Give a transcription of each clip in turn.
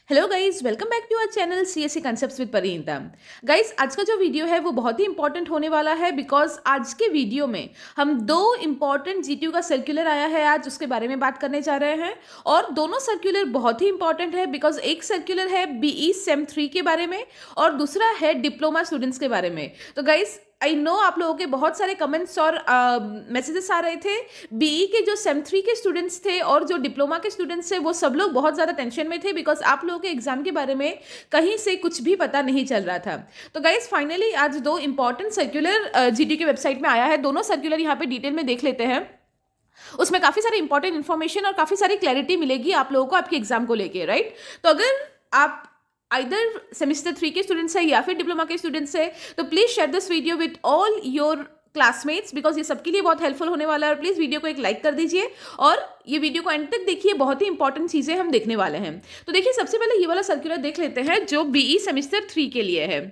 Hello guys, welcome back to our channel CSC concepts with Parinita. Guys, आज का जो video है वो बहुत ही इंपॉर्टेंट होने वाला है बिकॉज आज के वीडियो में हम दो इंपॉर्टेंट जीटीयू का सर्कुलर आया है, आज उसके बारे में बात करने जा रहे हैं। और दोनों सर्कुलर बहुत ही इंपॉर्टेंट है बिकॉज एक सर्कुलर है बीई सेम 3 के बारे में और दूसरा है डिप्लोमा स्टूडेंट्स के बारे में। तो गाइज, आई नो आप लोगों के बहुत सारे कमेंट्स और मैसेजेस आ रहे थे। बीई के जो सेम 3 के स्टूडेंट्स थे और जो डिप्लोमा के स्टूडेंट्स थे वो सब लोग बहुत ज़्यादा टेंशन में थे बिकॉज आप लोगों के एग्जाम के बारे में कहीं से कुछ भी पता नहीं चल रहा था। तो गाइज, फाइनली आज दो इंपॉर्टेंट सर्कुलर जीटी की वेबसाइट में आया है। दोनों सर्कुलर यहाँ पे डिटेल में देख लेते हैं। उसमें काफ़ी सारी इंपॉर्टेंट इन्फॉर्मेशन और काफ़ी सारी क्लैरिटी मिलेगी आप लोगों को आपके एग्जाम को लेके, राइट। तो अगर आप आइदर सेमेस्टर 3 के स्टूडेंट्स है या फिर डिप्लोमा के स्टूडेंट्स है तो please share this video with all your classmates because ये सबके लिए बहुत हेल्पफुल होने वाला है। और प्लीज वीडियो को एक लाइक कर दीजिए और ये वीडियो को एंड तक देखिए, बहुत ही इंपॉर्टेंट चीजें हम देखने वाले हैं। तो देखिए, सबसे पहले ये वाला सर्कुलर देख लेते हैं जो बीई सेमेस्टर 3 के लिए है।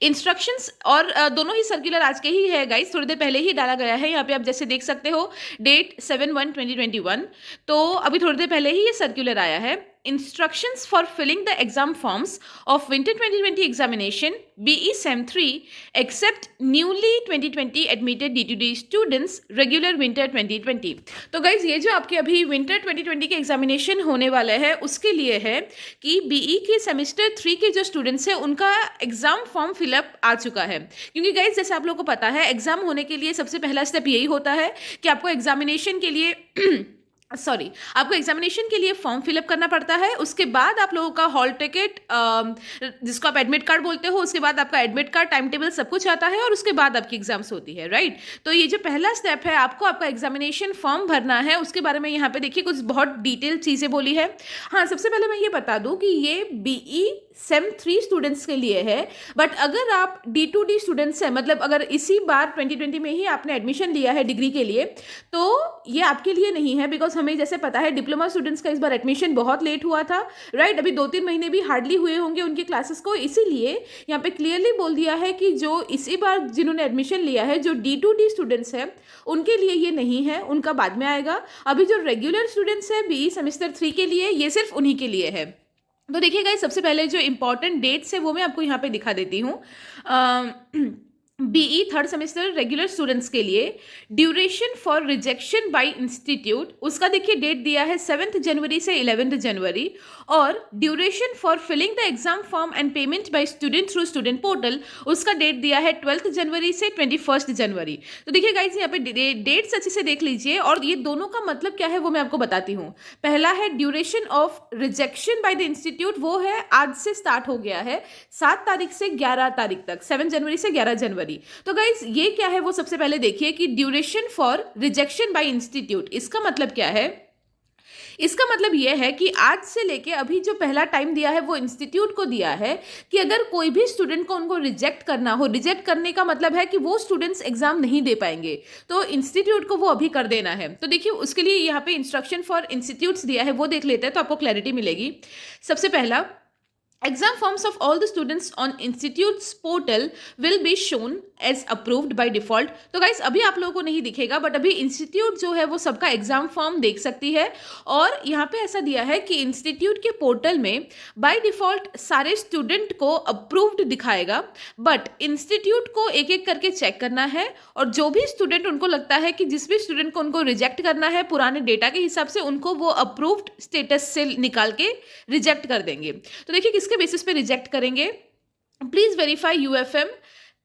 इंस्ट्रक्शंस और दोनों ही सर्कुलर आज के ही है गाइस, थोड़ी देर पहले ही डाला गया है। यहाँ पे आप जैसे देख सकते हो डेट 7/1/2021, तो अभी थोड़ी देर पहले ही ये सर्कुलर आया है। Instructions for filling the exam forms of Winter 2020 examination BE SEM 3 except newly 2020 admitted D2D students regular Winter 2020। तो गाइज, ये जो आपके अभी विंटर 2020 के एग्जामिनेशन होने वाले हैं उसके लिए है कि बीई के सेमेस्टर 3 के जो स्टूडेंट्स हैं उनका एग्जाम फॉर्म फिलअप आ चुका है। क्योंकि गाइज, जैसे आप लोगों को पता है एग्जाम होने के लिए सबसे पहला स्टेप यही होता है कि आपको एग्जामिनेशन के लिए आपको एग्जामिनेशन के लिए फॉर्म फिलअप करना पड़ता है। उसके बाद आप लोगों का हॉल टिकट, जिसको आप एडमिट कार्ड बोलते हो, उसके बाद आपका एडमिट कार्ड, टाइम टेबल सब कुछ आता है और उसके बाद आपकी एग्जाम्स होती है, राइट। तो ये जो पहला स्टेप है, आपको आपका एग्जामिनेशन फॉर्म भरना है। उसके बारे में यहाँ पे देखिए कुछ बहुत डिटेल चीज़ें बोली है। हाँ, सबसे पहले मैं ये बता दूँ कि ये बीई सेम 3 स्टूडेंट्स के लिए है, बट अगर आप D2D स्टूडेंट्स हैं, मतलब अगर इसी बार 2020 में ही आपने एडमिशन लिया है डिग्री के लिए, तो ये आपके लिए नहीं है बिकॉज हमें जैसे पता है डिप्लोमा स्टूडेंट्स का इस बार एडमिशन बहुत लेट हुआ था, राइट। अभी 2-3 महीने भी हार्डली हुए होंगे उनके क्लासेस को, इसीलिए यहाँ पे क्लियरली बोल दिया है कि जो इसी बार जिन्होंने एडमिशन लिया है, जो D2D स्टूडेंट्स हैं, उनके लिए ये नहीं है, उनका बाद में आएगा। अभी जो रेगुलर स्टूडेंट्स हैं बीई सेमेस्टर 3 के लिए, ये सिर्फ उन्हीं के लिए है। तो देखिएगा, सबसे पहले जो इंपॉर्टेंट डेट्स है वो मैं आपको यहाँ पे दिखा देती हूँ। BE third semester regular students के लिए duration for rejection by institute, उसका देखिए डेट दिया है 7 जनवरी से 11 जनवरी। और duration for filling the exam form and payment by student through student portal, उसका डेट दिया है 12 जनवरी से 21 जनवरी। तो देखिए गाइस, यहाँ पे डेट्स अच्छे से देख लीजिए और ये दोनों का मतलब क्या है वो मैं आपको बताती हूँ। पहला है duration of rejection by the institute, वो है आज से स्टार्ट हो गया है 7 तारीख से 11 तारीख तक, 7 जनवरी से 11 जनवरी। तो गाइस, ये क्या है वो सबसे पहले देखिए कि duration for rejection by institute, इसका मतलब क्या है। इसका मतलब यह है कि आज से लेके अभी जो पहला टाइम दिया है वो इंस्टीट्यूट को दिया है कि अगर कोई भी स्टूडेंट को उनको रिजेक्ट करना हो, रिजेक्ट करने का मतलब है कि वो स्टूडेंट्स एग्जाम नहीं दे पाएंगे, तो इंस्टीट्यूट को वो अभी कर देना है। तो देखिए, उसके लिए यहाँ पे इंस्ट्रक्शन फॉर इंस्टीट्यूट्स दिया है, वो देख लेते हैं तो आपको क्लैरिटी मिलेगी। सबसे पहला, exam forms of all the students on institute's portal will be shown as approved by default। तो गाइस, अभी आप लोगों को नहीं दिखेगा बट अभी इंस्टीट्यूट जो है वो सबका एग्जाम फॉर्म देख सकती है। और यहाँ पे ऐसा दिया है कि इंस्टीट्यूट के पोर्टल में बाय डिफॉल्ट सारे स्टूडेंट को अप्रूव्ड दिखाएगा, बट इंस्टीट्यूट को एक एक करके चेक करना है और जो भी स्टूडेंट उनको लगता है कि जिस भी स्टूडेंट को उनको रिजेक्ट करना है पुराने डेटा के हिसाब से, उनको वो अप्रूव्ड स्टेटस से निकाल के रिजेक्ट कर देंगे। तो देखिए किसके बेसिस पे रिजेक्ट करेंगे। Please verify UFM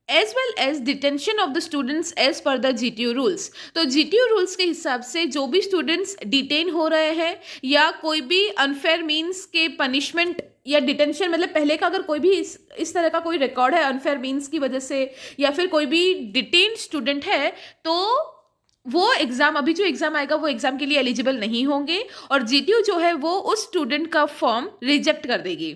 as well as detention of the students as per the GTU rules. तो जीटीयू रूल्स के हिसाब से जो भी स्टूडेंट्स डिटेन हो रहे हैं या कोई भी अनफेयर मीन्स के पनिशमेंट या डिटेंशन, मतलब पहले का अगर कोई भी इस तरह का कोई रिकॉर्ड है अनफेयर मीन्स की वजह से या फिर कोई भी डिटेन स्टूडेंट है, तो वो एग्जाम, अभी जो एग्जाम आएगा वो एग्जाम के लिए एलिजिबल नहीं होंगे और जीटीयू जो है वो उस स्टूडेंट का फॉर्म रिजेक्ट कर देगी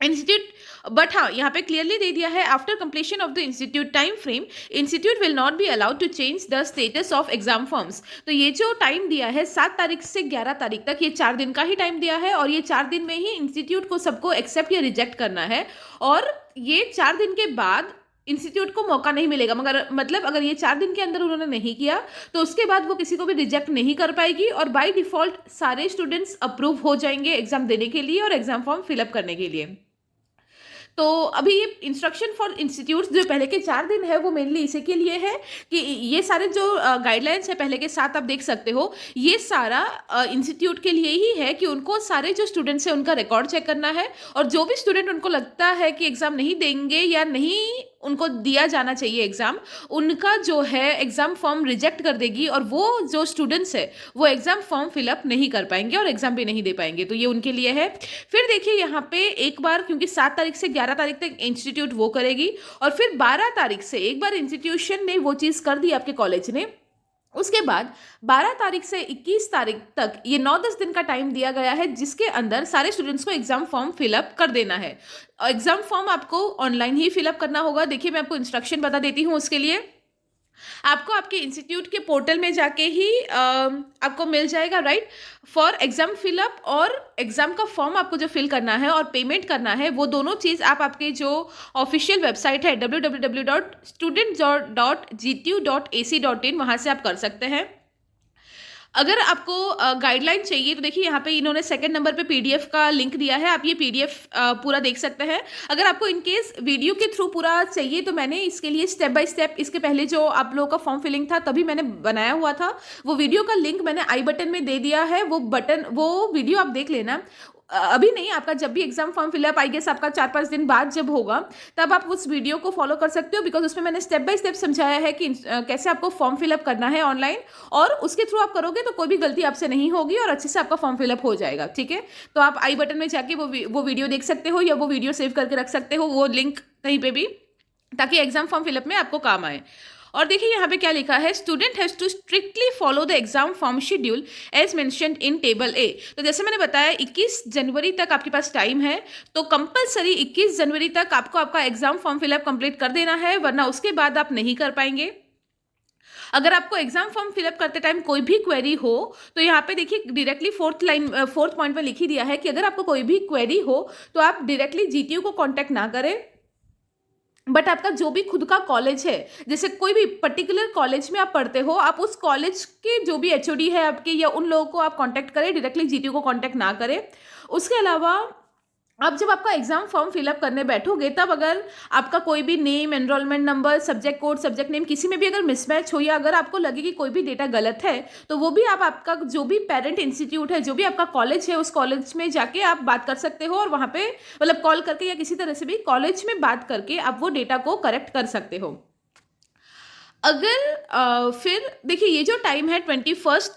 इंस्टीट्यूट। बट हाँ, यहाँ पे क्लियरली दे दिया है after completion of the institute time frame institute will not be allowed to change the status of exam forms. तो ये जो टाइम दिया है 7 तारीख से 11 तारीख तक, ये 4 दिन का ही टाइम दिया है और ये 4 दिन में ही इंस्टीट्यूट को सबको एक्सेप्ट या रिजेक्ट करना है। और ये 4 दिन के बाद इंस्टीट्यूट को मौका नहीं मिलेगा, मगर मतलब अगर ये 4 दिन के अंदर उन्होंने नहीं किया तो उसके बाद वो किसी को भी रिजेक्ट नहीं कर पाएगी और बाय डिफ़ॉल्ट सारे स्टूडेंट्स अप्रूव हो जाएंगे एग्ज़ाम देने के लिए और एग्ज़ाम फॉर्म फिलअप करने के लिए। तो अभी ये इंस्ट्रक्शन फॉर इंस्टीट्यूट्स जो पहले के 4 दिन है वो मेनली इसी के लिए है कि ये सारे जो गाइडलाइंस है पहले के 7 आप देख सकते हो, ये सारा इंस्टीट्यूट के लिए ही है कि उनको सारे जो स्टूडेंट्स हैं उनका रिकॉर्ड चेक करना है और जो भी स्टूडेंट उनको लगता है कि एग्ज़ाम नहीं देंगे या नहीं उनको दिया जाना चाहिए एग्ज़ाम, उनका जो है एग्ज़ाम फॉर्म रिजेक्ट कर देगी और वो जो स्टूडेंट्स है वो एग्ज़ाम फॉर्म फिलअप नहीं कर पाएंगे और एग्ज़ाम भी नहीं दे पाएंगे। तो ये उनके लिए है। फिर देखिए यहाँ पे एक बार, क्योंकि 7 तारीख से 11 तारीख तक इंस्टीट्यूट वो करेगी और फिर 12 तारीख से एक बार इंस्टीट्यूशन ने वो चीज़ कर दी आपके कॉलेज ने, उसके बाद 12 तारीख से 21 तारीख तक ये 9-10 दिन का टाइम दिया गया है जिसके अंदर सारे स्टूडेंट्स को एग्जाम फॉर्म फिलअप कर देना है। एग्जाम फॉर्म आपको ऑनलाइन ही फिलअप करना होगा। देखिए मैं आपको इंस्ट्रक्शन बता देती हूँ। उसके लिए आपको आपके इंस्टीट्यूट के पोर्टल में जाके ही आपको मिल जाएगा, राइट, फॉर एग्जाम फिलअप और एग्जाम का फॉर्म आपको जो फिल करना है और पेमेंट करना है वो दोनों चीज़ आप आपके जो ऑफिशियल वेबसाइट है www.student.gtu.ac.in वहाँ से आप कर सकते हैं। अगर आपको गाइडलाइन चाहिए तो देखिए यहाँ पे इन्होंने सेकंड नंबर पे पीडीएफ का लिंक दिया है, आप ये पीडीएफ पूरा देख सकते हैं। अगर आपको इनकेस वीडियो के थ्रू पूरा चाहिए तो मैंने इसके लिए स्टेप बाय स्टेप, इसके पहले जो आप लोगों का फॉर्म फिलिंग था तभी मैंने बनाया हुआ था, वो वीडियो का लिंक मैंने आई बटन में दे दिया है। वो वीडियो आप देख लेना। अभी नहीं, आपका जब भी exam form fill up I guess आपका 4-5 दिन बाद जब होगा तब आप उस वीडियो को फॉलो कर सकते हो, बिकॉज उसमें मैंने स्टेप बाय स्टेप समझाया है कि कैसे आपको फॉर्म फिलअप करना है ऑनलाइन और उसके थ्रू आप करोगे तो कोई भी गलती आपसे नहीं होगी और अच्छे से आपका फॉर्म फिलअप हो जाएगा। ठीक है, तो आप आई बटन में जाके वो वीडियो देख सकते हो या वो वीडियो सेव करके रख सकते हो, वो लिंक कहीं पे भी, ताकि एग्जाम फॉर्म फिलअप में आपको काम आए। और देखिए यहाँ पे क्या लिखा है, student has to strictly follow the exam form schedule as mentioned in table A. तो जैसे मैंने बताया 21 जनवरी तक आपके पास टाइम है, तो कंपलसरी 21 जनवरी तक आपको आपका एग्जाम फॉर्म फिलअप कंप्लीट कर देना है, वरना उसके बाद आप नहीं कर पाएंगे। अगर आपको एग्जाम फॉर्म फिलअप करते टाइम कोई भी क्वेरी हो तो यहाँ पे देखिए डायरेक्टली फोर्थ पॉइंट में लिख ही दिया है कि अगर आपको कोई भी क्वेरी हो तो आप डायरेक्टली जीटीयू को कॉन्टैक्ट ना करें, बट आपका जो भी खुद का कॉलेज है, जैसे कोई भी पर्टिकुलर कॉलेज में आप पढ़ते हो, आप उस कॉलेज के जो भी एचओडी है आपके या उन लोगों को आप कांटेक्ट करें, डायरेक्टली जीटीयू को कांटेक्ट ना करें। उसके अलावा आप जब आपका एग्जाम फॉर्म फिलअप करने बैठोगे तब अगर आपका कोई भी name, enrolment number, subject code, subject name किसी में भी अगर मिसमैच हो या अगर आपको लगे कि कोई भी डेटा गलत है तो वो भी आप आपका जो भी पेरेंट इंस्टीट्यूट है, जो भी आपका कॉलेज है, उस कॉलेज में जाके आप बात कर सकते हो और वहाँ पे मतलब कॉल करके या किसी तरह से भी कॉलेज में बात करके आप वो डेटा को करेक्ट कर सकते हो। अगर फिर देखिए ये जो टाइम है 21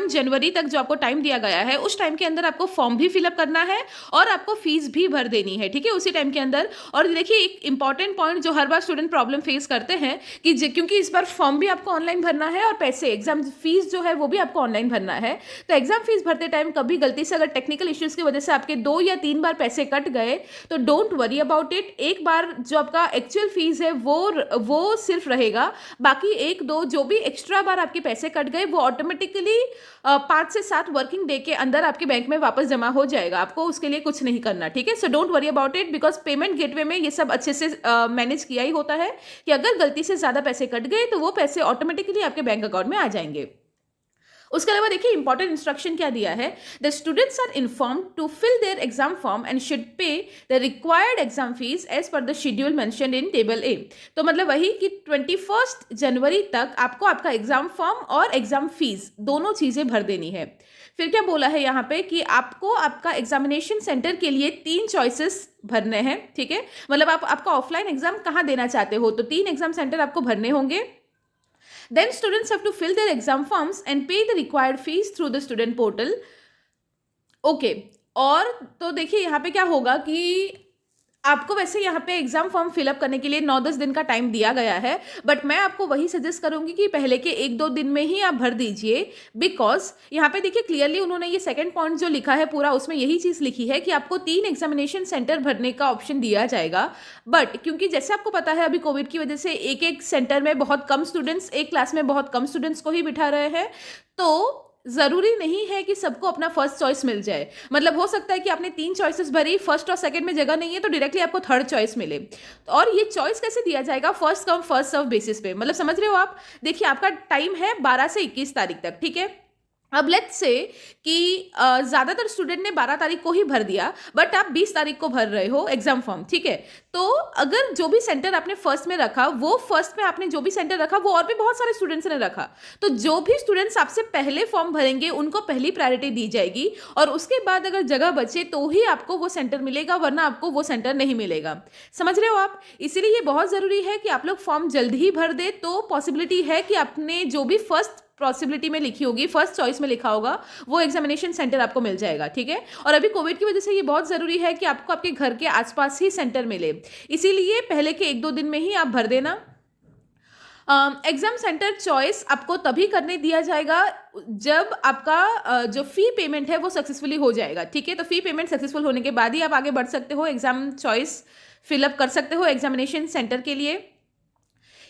जनवरी तक जो आपको टाइम दिया गया है, उस टाइम के अंदर आपको फॉर्म भी फिलअप करना है और आपको फीस भी भर देनी है। ठीक है, उसी टाइम के अंदर। और देखिए एक इंपॉर्टेंट पॉइंट जो हर बार स्टूडेंट प्रॉब्लम फेस करते हैं कि क्योंकि इस बार फॉर्म भी आपको ऑनलाइन भरना है और पैसे एग्जाम फीस जो है वो भी आपको ऑनलाइन भरना है, तो एग्जाम फीस भरते टाइम कभी गलती से अगर टेक्निकल इश्यूज की वजह से आपके 2 या 3 बार पैसे कट गए तो डोंट वरी अबाउट इट। एक बार जो आपका एक्चुअल फीस है वो सिर्फ रहेगा, बाकी 1-2 जो भी एक्स्ट्रा बार आपके पैसे कट गए वो ऑटोमेटिकली 5 से 7 वर्किंग डे के अंदर आपके बैंक में वापस जमा हो जाएगा। आपको उसके लिए कुछ नहीं करना। ठीक है, so don't worry about it, because payment gateway में ये सब अच्छे से मैनेज किया ही होता है कि अगर गलती से ज़्यादा पैसे कट गए तो वो पैसे ऑटोमेटिकली आपके बैंक अकाउंट में आ जाएंगे। उसके अलावा देखिए इंपॉर्टेंट इंस्ट्रक्शन क्या दिया है, the students are informed to fill their exam form and should pay the required exam fees as per the schedule mentioned in table A. तो मतलब वही कि 21 जनवरी तक आपको आपका एग्जाम फॉर्म और एग्जाम फीस दोनों चीज़ें भर देनी है। फिर क्या बोला है यहाँ पे कि आपको आपका एग्जामिनेशन सेंटर के लिए 3 चॉइसेस भरने हैं। ठीक है, मतलब आप आपका ऑफलाइन एग्जाम कहाँ देना चाहते हो तो 3 एग्जाम सेंटर आपको भरने होंगे। Then students have to fill their exam forms and pay the required fees through the student portal. Okay, और तो देखिए यहाँ पे क्या होगा कि आपको वैसे यहाँ पे एग्जाम फॉर्म फिलअप करने के लिए 9-10 दिन का टाइम दिया गया है, बट मैं आपको वही सजेस्ट करूंगी कि पहले के 1-2 दिन में ही आप भर दीजिए, बिकॉज यहाँ पे देखिए क्लियरली उन्होंने ये सेकंड पॉइंट जो लिखा है पूरा उसमें यही चीज़ लिखी है कि आपको 3 एग्जामिनेशन सेंटर भरने का ऑप्शन दिया जाएगा। बट क्योंकि जैसे आपको पता है अभी कोविड की वजह से एक सेंटर में बहुत कम स्टूडेंट्स, एक क्लास में बहुत कम स्टूडेंट्स को ही बिठा रहे हैं, तो ज़रूरी नहीं है कि सबको अपना फर्स्ट चॉइस मिल जाए। मतलब हो सकता है कि आपने 3 चॉइसेस भरी, फर्स्ट और सेकंड में जगह नहीं है तो डायरेक्टली आपको थर्ड चॉइस मिले। और ये चॉइस कैसे दिया जाएगा? First come first serve basis पे। मतलब समझ रहे हो आप? देखिए आपका टाइम है 12 से 21 तारीख तक, ठीक है? अब लेट्स से कि ज़्यादातर स्टूडेंट ने 12 तारीख को ही भर दिया, बट आप 20 तारीख को भर रहे हो एग्जाम फॉर्म, ठीक है? तो अगर जो भी सेंटर आपने फर्स्ट में रखा, वो फर्स्ट में आपने जो भी सेंटर रखा वो और भी बहुत सारे स्टूडेंट्स ने रखा, तो जो भी स्टूडेंट्स आपसे पहले फॉर्म भरेंगे उनको पहली प्रायोरिटी दी जाएगी, और उसके बाद अगर जगह बचे तो ही आपको वो सेंटर मिलेगा, वरना आपको वो सेंटर नहीं मिलेगा। समझ रहे हो आप? इसीलिए ये बहुत ज़रूरी है कि आप लोग फॉर्म जल्द ही भर दे, तो पॉसिबिलिटी है कि आपने जो भी फर्स्ट पॉसिबिलिटी में लिखी होगी, फर्स्ट चॉइस में लिखा होगा, वो एग्जामिनेशन सेंटर आपको मिल जाएगा, ठीक है? और अभी कोविड की वजह से ये बहुत ज़रूरी है कि आपको आपके घर के आसपास ही सेंटर मिले, इसीलिए पहले के 1-2 दिन में ही आप भर देना। एग्जाम सेंटर चॉइस आपको तभी करने दिया जाएगा जब आपका जो फी पेमेंट है वो सक्सेसफुली हो जाएगा, ठीक है? तो फी पेमेंट सक्सेसफुल होने के बाद ही आप आगे बढ़ सकते हो, एग्जाम चॉइस फिलअप कर सकते हो एग्जामिनेशन सेंटर के लिए।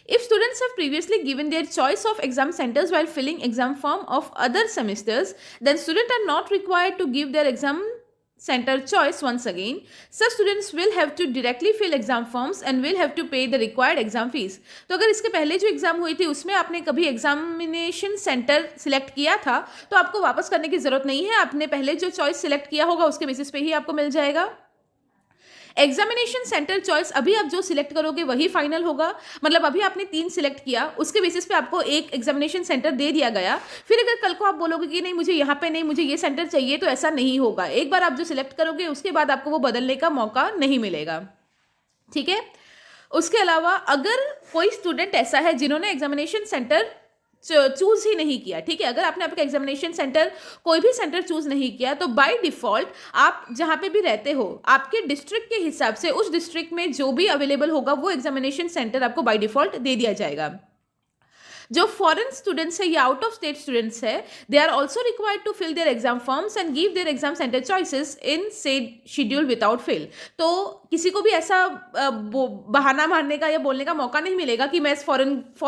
If students have previously given their choice of exam centers while filling exam form of other semesters, then students are not required to give their exam center choice once again. Such students will have to directly fill exam forms and will have to pay the required exam fees. तो अगर इसके पहले जो exam हुई थी उसमें आपने कभी एग्जामिनेशन सेंटर सिलेक्ट किया था तो आपको वापस करने की जरूरत नहीं है, आपने पहले जो चॉइस सिलेक्ट किया होगा उसके बेसिस पे ही आपको मिल जाएगा। एग्जामिनेशन सेंटर चॉइस अभी आप जो सिलेक्ट करोगे वही फाइनल होगा। मतलब अभी आपने 3 सिलेक्ट किया, उसके बेसिस पे आपको एक एग्जामिनेशन सेंटर दे दिया गया, फिर अगर कल को आप बोलोगे कि नहीं मुझे यहाँ पे नहीं, मुझे ये सेंटर चाहिए, तो ऐसा नहीं होगा। एक बार आप जो सिलेक्ट करोगे उसके बाद आपको वो बदलने का मौका नहीं मिलेगा, ठीक है? उसके अलावा अगर कोई स्टूडेंट ऐसा है जिन्होंने एग्जामिनेशन सेंटर चूज ही नहीं किया, ठीक है? अगर आपने आपका एग्जामिनेशन सेंटर कोई भी सेंटर चूज नहीं किया तो बाय डिफॉल्ट आप जहां पे भी रहते हो आपके डिस्ट्रिक्ट के हिसाब से उस डिस्ट्रिक्ट में जो भी अवेलेबल होगा वो एग्जामिनेशन सेंटर आपको बाय डिफॉल्ट दे दिया जाएगा। जो फॉरेन स्टूडेंट्स है या आउट ऑफ स्टेट स्टूडेंट्स है, they are also required to fill their exam forms and give their exam centre choices in said schedule without fail. तो किसी को भी ऐसा बहाना मारने का या बोलने का मौका नहीं मिलेगा कि मैं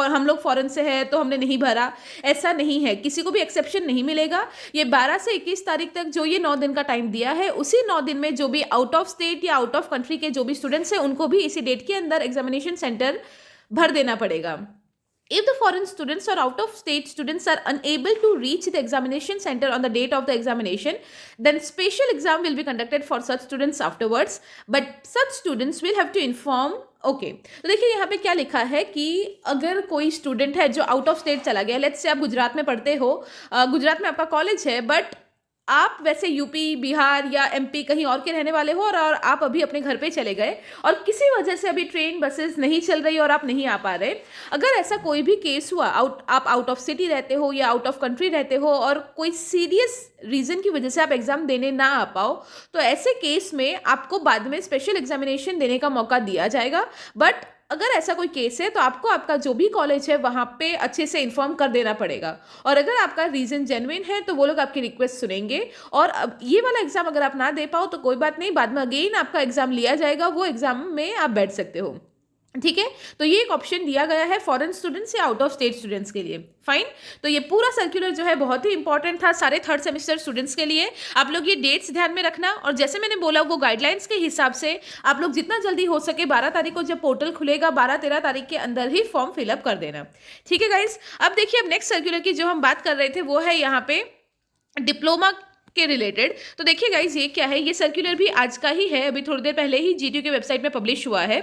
हम लोग फॉरेन से है तो हमने नहीं भरा, ऐसा नहीं है, किसी को भी एक्सेप्शन नहीं मिलेगा। ये 12 से 21 तारीख तक जो ये 9 दिन का टाइम दिया है, उसी 9 दिन में जो भी आउट ऑफ स्टेट या आउट ऑफ कंट्री के जो भी स्टूडेंट्स हैं उनको भी इसी डेट के अंदर एग्जामिनेशन सेंटर भर देना पड़ेगा। If the foreign students or out of state students are unable to reach the examination center on the date of the examination, then special exam will be conducted for such students afterwards, but such students will have to inform। Okay तो देखिए यहाँ पे क्या लिखा है कि अगर कोई स्टूडेंट है जो आउट ऑफ स्टेट चला गया, लेट्स से आप गुजरात में पढ़ते हो, गुजरात में आपका कॉलेज है, बट आप वैसे यूपी, बिहार या एमपी कहीं और के रहने वाले हो, और आप अभी अपने घर पे चले गए और किसी वजह से अभी ट्रेन बसेस नहीं चल रही और आप नहीं आ पा रहे। अगर ऐसा कोई भी केस हुआ, आप आउट ऑफ सिटी रहते हो या आउट ऑफ कंट्री रहते हो और कोई सीरियस रीज़न की वजह से आप एग्ज़ाम देने ना आ पाओ, तो ऐसे केस में आपको बाद में स्पेशल एग्जामिनेशन देने का मौका दिया जाएगा। बट अगर ऐसा कोई केस है तो आपको आपका जो भी कॉलेज है वहाँ पे अच्छे से इन्फॉर्म कर देना पड़ेगा, और अगर आपका रीज़न जेन्युइन है तो वो लोग आपकी रिक्वेस्ट सुनेंगे। और अब ये वाला एग्ज़ाम अगर आप ना दे पाओ तो कोई बात नहीं, बाद में अगेन आपका एग्ज़ाम लिया जाएगा, वो एग्ज़ाम में आप बैठ सकते हो, ठीक है? तो ये एक ऑप्शन दिया गया है फॉरेन स्टूडेंट्स या आउट ऑफ स्टेट स्टूडेंट्स के लिए। फाइन, तो ये पूरा सर्कुलर जो है बहुत ही इंपॉर्टेंट था सारे थर्ड सेमेस्टर स्टूडेंट्स के लिए। आप लोग ये डेट्स ध्यान में रखना, और जैसे मैंने बोला वो गाइडलाइंस के हिसाब से आप लोग जितना जल्दी हो सके 12 तारीख को जब पोर्टल खुलेगा 12-13 तारीख के अंदर ही फॉर्म फिलअप कर देना, ठीक है गाइज? अब देखिए, अब नेक्स्ट सर्कुलर की जो हम बात कर रहे थे वो है यहाँ पे डिप्लोमा के रिलेटेड। तो देखिए गाइज ये क्या है, ये सर्कुलर भी आज का ही है, अभी थोड़ी देर पहले ही जीटीयू के वेबसाइट में पब्लिश हुआ है।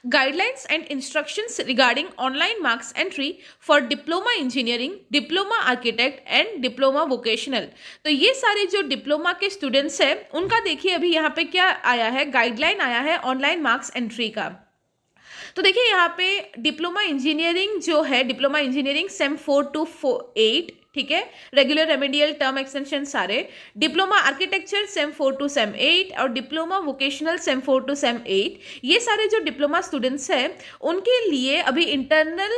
Guidelines and instructions regarding online marks entry for diploma engineering, diploma architect and diploma vocational. तो ये सारे जो डिप्लोमा के स्टूडेंट्स हैं उनका देखिए अभी यहाँ पे क्या आया है, गाइडलाइन आया है ऑनलाइन मार्क्स एंट्री का। तो देखिए यहाँ पे डिप्लोमा इंजीनियरिंग जो है, डिप्लोमा इंजीनियरिंग सेम 4 to 8, ठीक है, रेगुलर रेमेडियल टर्म एक्सटेंशन सारे, diploma architecture same 4 to same 8 और diploma vocational same 4 to same 8, ये सारे जो डिप्लोमा स्टूडेंट्स हैं उनके लिए अभी इंटरनल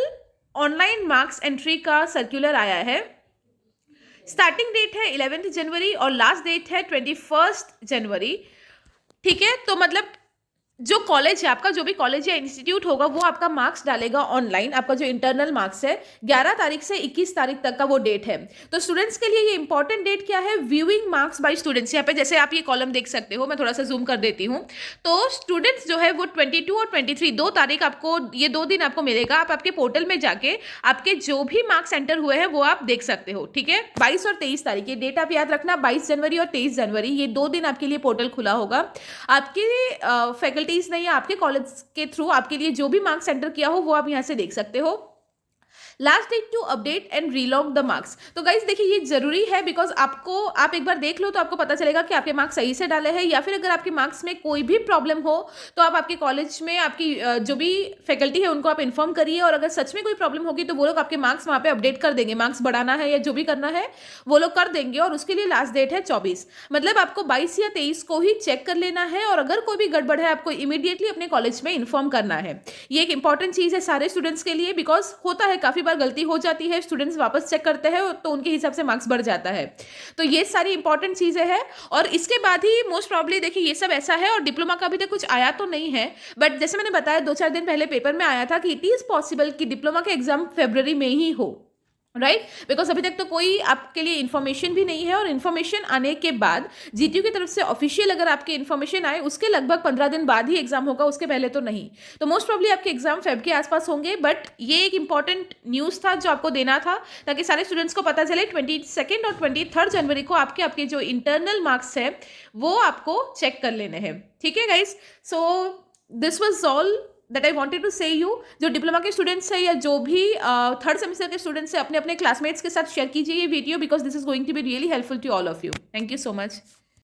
ऑनलाइन मार्क्स एंट्री का सर्कुलर आया है। स्टार्टिंग डेट है 11 जनवरी और लास्ट डेट है 21 जनवरी, ठीक है? तो मतलब जो कॉलेज है आपका, जो भी कॉलेज या इंस्टीट्यूट होगा, वो आपका मार्क्स डालेगा ऑनलाइन। आपका जो इंटरनल मार्क्स है 11 तारीख से 21 तारीख तक का वो डेट है। तो स्टूडेंट्स के लिए ये इंपॉर्टेंट डेट क्या है, व्यूइंग मार्क्स बाय स्टूडेंट्स। यहाँ पे जैसे आप ये कॉलम देख सकते हो, मैं थोड़ा सा जूम कर देती हूँ। तो स्टूडेंट्स जो है वो 22 और 23 2 तारीख आपको, ये 2 दिन आपको मिलेगा। आप आपके पोर्टल में जाके आपके जो भी मार्क्स एंटर हुए हैं वो आप देख सकते हो, ठीक है। 22 और 23 तारीख, ये डेट आप याद रखना, 22 जनवरी और 23 जनवरी, ये 2 दिन आपके लिए पोर्टल खुला होगा। आपके फैकल्टीज ने या आपके कॉलेज के थ्रू आपके लिए जो भी मार्क्स एंटर किया हो वो आप यहाँ से देख सकते हो। Last date to update and relog the marks. तो गाइज देखिए ये जरूरी है, बिकॉज आपको, आप एक बार देख लो तो आपको पता चलेगा कि आपके मार्क्स सही से डाले हैं, या फिर अगर आपके मार्क्स में कोई भी प्रॉब्लम हो तो आप आपके कॉलेज में आपकी जो भी फैकल्टी है उनको आप इन्फॉर्म करिए, और अगर सच में कोई प्रॉब्लम होगी तो वो लोग आपके मार्क्स वहाँ पे अपडेट कर देंगे। मार्क्स बढ़ाना है या जो भी करना है वो लोग कर देंगे, और उसके लिए लास्ट डेट है 24। मतलब आपको 22 या 23 को ही चेक कर लेना है, और अगर कोई भी गड़बड़ है आपको इमीडिएटली अपने कॉलेज में इन्फॉर्म करना है। ये एक इंपॉर्टेंट चीज़ है सारे स्टूडेंट्स के लिए, बिकॉज होता है काफ़ी बार गलती हो जाती है, स्टूडेंट्स वापस चेक करते हैं तो उनके हिसाब से मार्क्स बढ़ जाता है। तो ये सारी इंपॉर्टेंट चीज़ें हैं, और इसके बाद ही मोस्ट प्रॉब्ली देखिए ये सब ऐसा है, और डिप्लोमा का अभी तक कुछ आया तो नहीं है, बट जैसे मैंने बताया 2-4 दिन पहले पेपर में आया था कि इट इज़ पॉसिबल कि डिप्लोमा का एग्जाम फरवरी में ही हो, राइट। बिकॉज अभी तक तो कोई आपके लिए इन्फॉर्मेशन भी नहीं है, और इन्फॉर्मेशन आने के बाद जीटीयू की तरफ से ऑफिशियल अगर आपकी इन्फॉर्मेशन आए उसके लगभग 15 दिन बाद ही एग्जाम होगा, उसके पहले तो नहीं। तो मोस्ट प्रॉब्ली आपके एग्जाम फेब के आसपास होंगे, बट ये एक इंपॉर्टेंट न्यूज़ था जो आपको देना था, ताकि सारे स्टूडेंट्स को पता चले 22 और 23 जनवरी को आपके जो इंटरनल मार्क्स है वो आपको चेक कर लेने हैं, ठीक है guys. So this was all that I wanted to say you. जो डिप्लोमा के स्टूडेंट्स है या जो भी थर्ड सेमेस्टर के स्टूडेंट्स है, अपने अपने क्लासमेट्स के साथ शेयर कीजिए ये video, because this is going to be really helpful to all of you. Thank you so much.